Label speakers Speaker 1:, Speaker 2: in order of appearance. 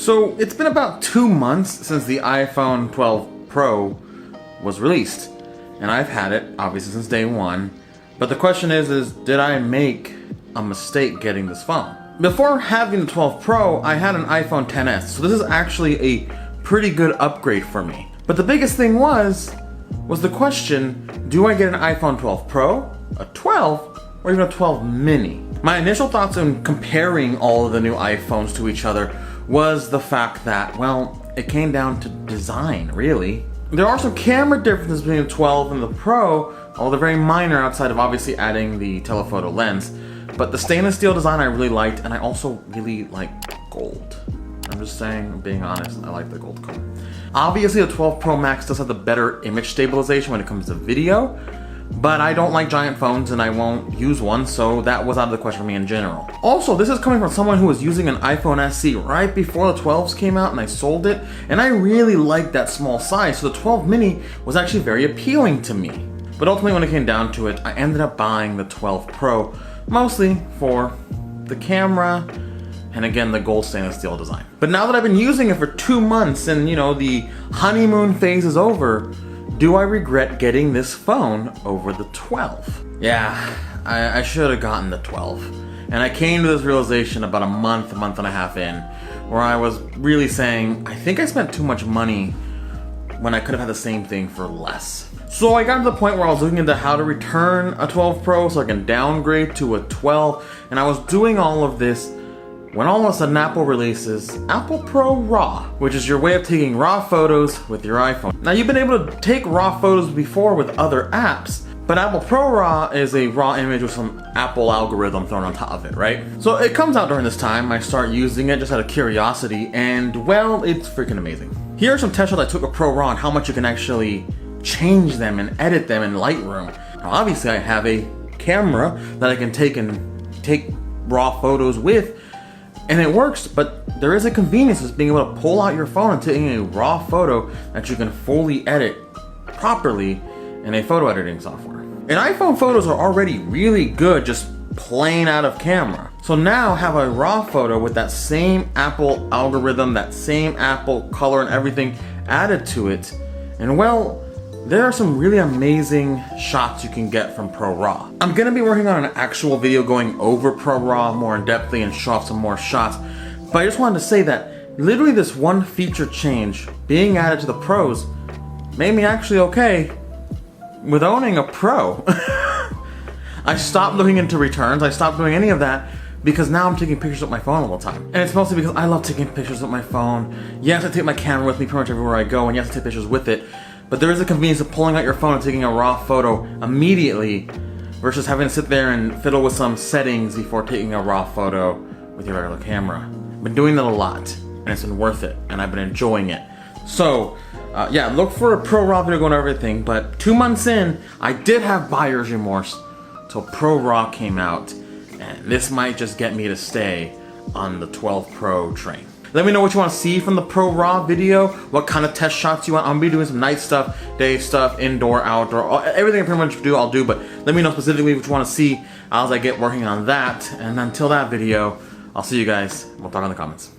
Speaker 1: So it's been about 2 months since the iPhone 12 Pro was released, and I've had it obviously since day one. But the question is did I make a mistake getting this phone? Before having the 12 Pro, I had an iPhone XS, so this is actually a pretty good upgrade for me. But the biggest thing was the question, do I get an iPhone 12 Pro, a 12, or even a 12 mini? My initial thoughts in comparing all of the new iPhones to each other was the fact that, well, it came down to design, really. There are some camera differences between the 12 and the Pro, although they're very minor outside of obviously adding the telephoto lens. But the stainless steel design I really liked, and I also really like gold. I'm just saying, being honest, I like the gold color. Obviously, the 12 Pro Max does have the better image stabilization when it comes to video, but I don't like giant phones and I won't use one, so that was out of the question for me in general. Also, this is coming from someone who was using an iPhone SE right before the 12s came out and I sold it, and I really liked that small size, so the 12 mini was actually very appealing to me. But ultimately, when it came down to it, I ended up buying the 12 Pro, mostly for the camera, and again, the gold stainless steel design. But now that I've been using it for 2 months and, you know, the honeymoon phase is over, do I regret getting this phone over the 12? Yeah, I should have gotten the 12. And I came to this realization about a month and a half in, where I was really saying, I think I spent too much money when I could have had the same thing for less. So I got to the point where I was looking into how to return a 12 Pro so I can downgrade to a 12, and I was doing all of this when all of a sudden Apple releases Apple Pro RAW, which is your way of taking raw photos with your iPhone. Now, you've been able to take raw photos before with other apps, but Apple Pro RAW is a raw image with some Apple algorithm thrown on top of it, right? So it comes out during this time, I start using it just out of curiosity, and well, it's freaking amazing. Here are some test shots I took of Pro RAW and how much you can actually change them and edit them in Lightroom. Now, obviously I have a camera that I can take raw photos with, and it works, but there is a convenience of being able to pull out your phone and taking a raw photo that you can fully edit properly in a photo editing software. And iPhone photos are already really good just plain out of camera. So now have a raw photo with that same Apple algorithm, that same Apple color and everything added to it, and well, there are some really amazing shots you can get from Pro RAW. I'm gonna be working on an actual video going over Pro RAW more in depthly and show off some more shots, but I just wanted to say that literally this one feature change being added to the Pros made me actually okay with owning a Pro. I stopped looking into returns, I stopped doing any of that, because now I'm taking pictures with my phone all the time. And it's mostly because I love taking pictures with my phone. Yes, I take my camera with me pretty much everywhere I go, and yes, I take pictures with it, but there is a convenience of pulling out your phone and taking a raw photo immediately versus having to sit there and fiddle with some settings before taking a raw photo with your regular camera. I've been doing that a lot, and it's been worth it, and I've been enjoying it. So, yeah, look for a Pro RAW video going over everything, but 2 months in, I did have buyer's remorse till Pro RAW came out, and this might just get me to stay on the 12 Pro train. Let me know what you want to see from the Pro RAW video, what kind of test shots you want. I'm gonna be doing some night stuff, day stuff, indoor, outdoor, everything I pretty much do, I'll do, but let me know specifically what you want to see as I get working on that. And until that video, I'll see you guys. We'll talk in the comments.